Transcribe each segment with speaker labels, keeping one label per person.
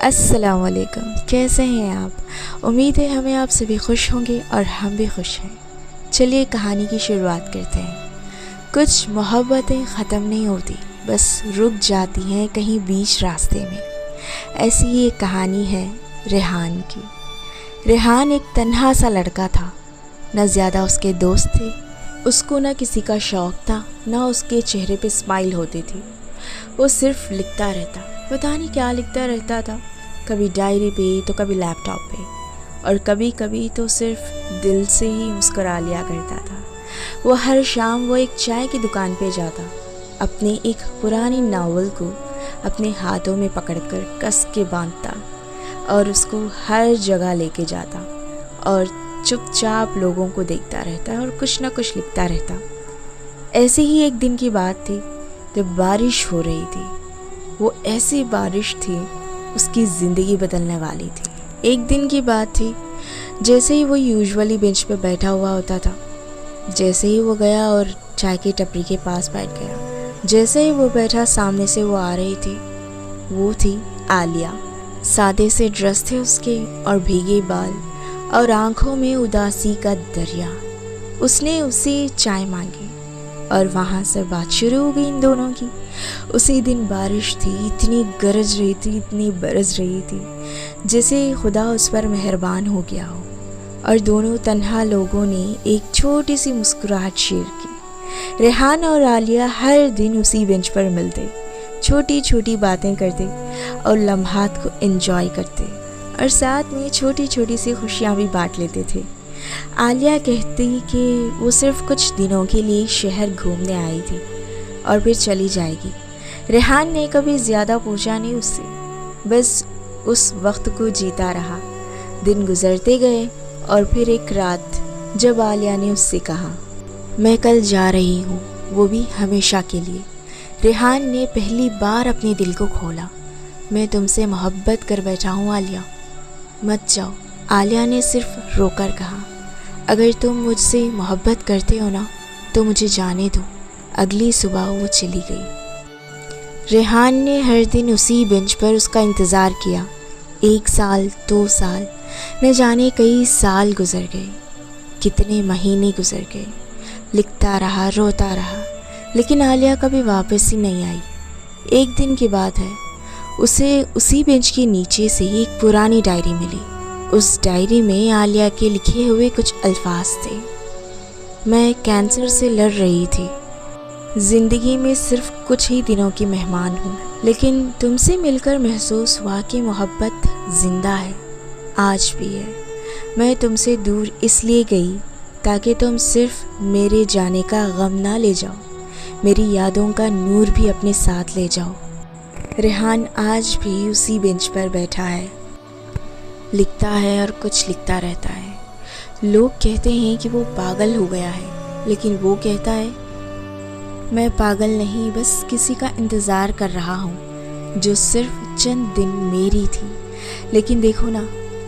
Speaker 1: अस्सलामुअलैकुम, कैसे हैं आप। उम्मीद है हमें आप सभी खुश होंगे और हम भी खुश हैं। चलिए कहानी की शुरुआत करते हैं। कुछ मोहब्बतें ख़त्म नहीं होती, बस रुक जाती हैं कहीं बीच रास्ते में। ऐसी ही एक कहानी है रेहान की। रेहान एक तन्हा सा लड़का था। न ज़्यादा उसके दोस्त थे, उसको न किसी का शौक़ था, न उसके चेहरे पे स्माइल होती थी। वो सिर्फ लिखता रहता, पता नहीं क्या लिखता रहता था। कभी डायरी पे तो कभी लैपटॉप पे, और कभी कभी तो सिर्फ दिल से ही मुस्कुरा लिया करता था। वो हर शाम वो एक चाय की दुकान पे जाता, अपने एक पुरानी नावल को अपने हाथों में पकड़कर कस के बांधता और उसको हर जगह लेके जाता और चुपचाप लोगों को देखता रहता और कुछ ना कुछ लिखता रहता। ऐसे ही एक दिन की बात थी जब बारिश हो रही थी। वो ऐसी बारिश थी, उसकी ज़िंदगी बदलने वाली थी। एक दिन की बात थी, जैसे ही वो यूजुअली बेंच पे बैठा हुआ होता था, जैसे ही वो गया और चाय की टपरी के पास बैठ गया, जैसे ही वो बैठा, सामने से वो आ रही थी। वो थी आलिया। सादे से ड्रेस थे उसके और भीगे बाल और आंखों में उदासी का दरिया। उसने उसे चाय मांगी और वहाँ से बात शुरू हो गई इन दोनों की। उसी दिन बारिश थी, इतनी गरज रही थी, इतनी बरस रही थी, जैसे खुदा उस पर मेहरबान हो गया हो। और दोनों तन्हा लोगों ने एक छोटी सी मुस्कुराहट शेयर की। रेहान और आलिया हर दिन उसी बेंच पर मिलते, छोटी छोटी बातें करते और लम्हात को एंजॉय करते, और साथ में छोटी छोटी सी खुशियाँ भी बांट लेते थे। आलिया कहती कि वो सिर्फ कुछ दिनों के लिए शहर घूमने आई थी और फिर चली जाएगी। रेहान ने कभी ज़्यादा पूछा नहीं उससे, बस उस वक्त को जीता रहा। दिन गुजरते गए और फिर एक रात जब आलिया ने उससे कहा, मैं कल जा रही हूँ, वो भी हमेशा के लिए। रेहान ने पहली बार अपने दिल को खोला। मैं तुमसे मोहब्बत कर बैठा हूँ आलिया, मत जाओ। आलिया ने सिर्फ रोकर कहा, अगर तुम मुझसे मोहब्बत करते हो ना तो मुझे जाने दो। अगली सुबह वो चली गई। रेहान ने हर दिन उसी बेंच पर उसका इंतज़ार किया। 1 साल, 2 साल, न जाने कई साल गुजर गए, कितने महीने गुजर गए। लिखता रहा, रोता रहा, लेकिन आलिया कभी वापस ही नहीं आई। एक दिन की बात है, उसे उसी बेंच के नीचे से एक पुरानी डायरी मिली। उस डायरी में आलिया के लिखे हुए कुछ अल्फाज थे। मैं कैंसर से लड़ रही थी, ज़िंदगी में सिर्फ कुछ ही दिनों की मेहमान हूँ, लेकिन तुमसे मिलकर महसूस हुआ कि मोहब्बत ज़िंदा है, आज भी है। मैं तुमसे दूर इसलिए गई ताकि तुम सिर्फ मेरे जाने का गम ना ले जाओ, मेरी यादों का नूर भी अपने साथ ले जाओ। रेहान आज भी उसी बेंच पर बैठा है, लिखता है और कुछ लिखता रहता है। लोग कहते हैं कि वो पागल हो गया है, लेकिन वो कहता है, मैं पागल नहीं, बस किसी का इंतज़ार कर रहा हूँ जो सिर्फ चंद दिन मेरी थी। लेकिन देखो ना,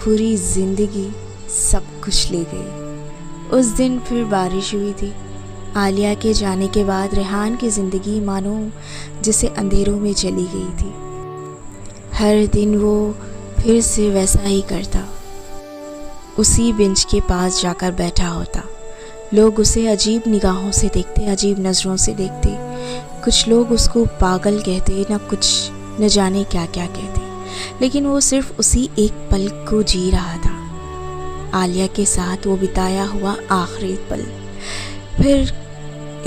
Speaker 1: पूरी ज़िंदगी सब कुछ ले गई। उस दिन फिर बारिश हुई थी। आलिया के जाने के बाद रेहान की ज़िंदगी मानो जैसे अंधेरों में चली गई थी। हर दिन वो फिर से वैसा ही करता, उसी बेंच के पास जाकर बैठा होता। लोग उसे अजीब निगाहों से देखते, अजीब नज़रों से देखते। कुछ लोग उसको पागल कहते, न कुछ न जाने क्या क्या कहते, लेकिन वो सिर्फ उसी एक पल को जी रहा था, आलिया के साथ वो बिताया हुआ आखिरी पल। फिर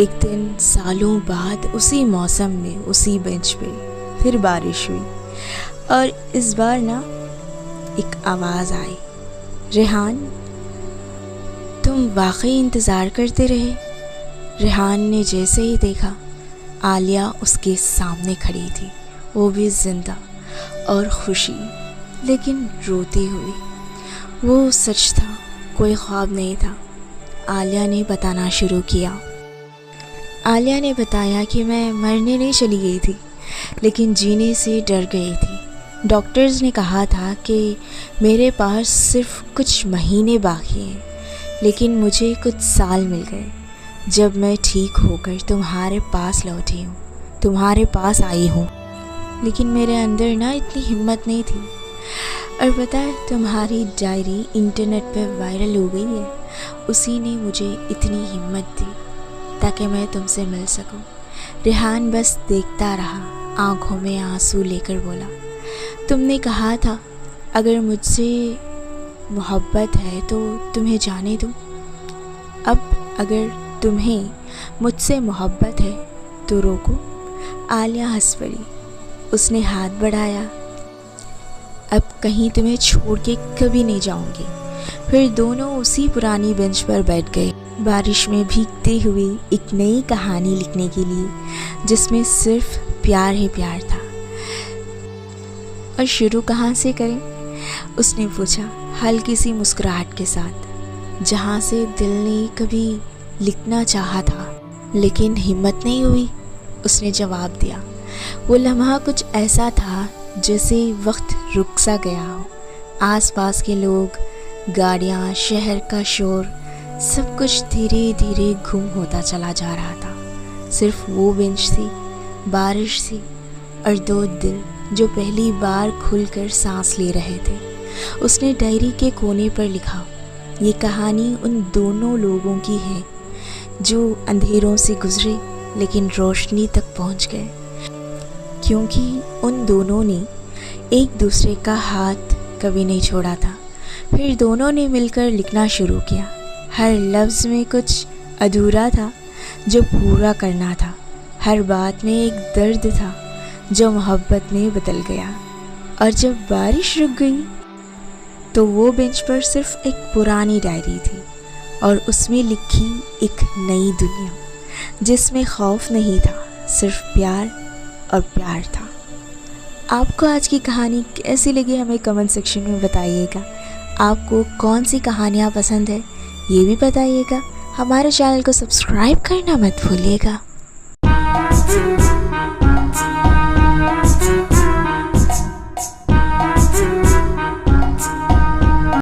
Speaker 1: एक दिन सालों बाद उसी मौसम में उसी बेंच पे फिर बारिश हुई, और इस बार ना एक आवाज़ आई, रेहान, तुम वाकई इंतज़ार करते रहे। रेहान ने जैसे ही देखा, आलिया उसके सामने खड़ी थी, वो भी ज़िंदा और खुशी, लेकिन रोती हुई। वो सच था, कोई ख्वाब नहीं था। आलिया ने बताना शुरू किया। आलिया ने बताया कि मैं मरने नहीं चली गई थी, लेकिन जीने से डर गई थी। डॉक्टर्स ने कहा था कि मेरे पास सिर्फ कुछ महीने बाकी हैं, लेकिन मुझे कुछ साल मिल गए। जब मैं ठीक होकर तुम्हारे पास लौटी हूँ, तुम्हारे पास आई हूँ, लेकिन मेरे अंदर ना इतनी हिम्मत नहीं थी। और पता है, तुम्हारी डायरी इंटरनेट पर वायरल हो गई है। उसी ने मुझे इतनी हिम्मत दी ताकि मैं तुमसे मिल सकूं। रेहान बस देखता रहा, आंखों में आंसू लेकर बोला, तुमने कहा था अगर मुझसे मोहब्बत है तो तुम्हें जाने दूं। अब अगर तुम्हें मुझसे मोहब्बत है तो रोको। आलिया हंस पड़ी। उसने हाथ बढ़ाया। अब कहीं तुम्हें छोड़ के कभी नहीं जाऊंगी। फिर दोनों उसी पुरानी बेंच पर बैठ गए, बारिश में भीगते हुए एक नई कहानी लिखने के लिए जिसमें सिर्फ प्यार ही प्यार था। और शुरू कहाँ से करें? उसने पूछा हल्की सी मुस्कुराहट के साथ। जहाँ से दिल ने कभी लिखना चाहा था लेकिन हिम्मत नहीं हुई, उसने जवाब दिया। वो लम्हा कुछ ऐसा था जैसे वक्त रुक सा गया हो। आसपास के लोग, गाड़ियाँ, शहर का शोर, सब कुछ धीरे धीरे गुम होता चला जा रहा था। सिर्फ वो बेंच थी, बारिश थी और दो दिल जो पहली बार खुलकर सांस ले रहे थे। उसने डायरी के कोने पर लिखा, ये कहानी उन दोनों लोगों की है जो अंधेरों से गुजरे लेकिन रोशनी तक पहुंच गए, क्योंकि उन दोनों ने एक दूसरे का हाथ कभी नहीं छोड़ा था। फिर दोनों ने मिलकर लिखना शुरू किया। हर लफ्ज़ में कुछ अधूरा था जो पूरा करना था। हर बात में एक दर्द था जो मोहब्बत में बदल गया। और जब बारिश रुक गई तो वो बेंच पर सिर्फ एक पुरानी डायरी थी और उसमें लिखी एक नई दुनिया जिसमें खौफ नहीं था, सिर्फ प्यार और प्यार था। आपको आज की कहानी कैसी लगी हमें कमेंट सेक्शन में बताइएगा। आपको कौन सी कहानियाँ पसंद है ये भी बताइएगा। हमारे चैनल को सब्सक्राइब करना मत भूलिएगा।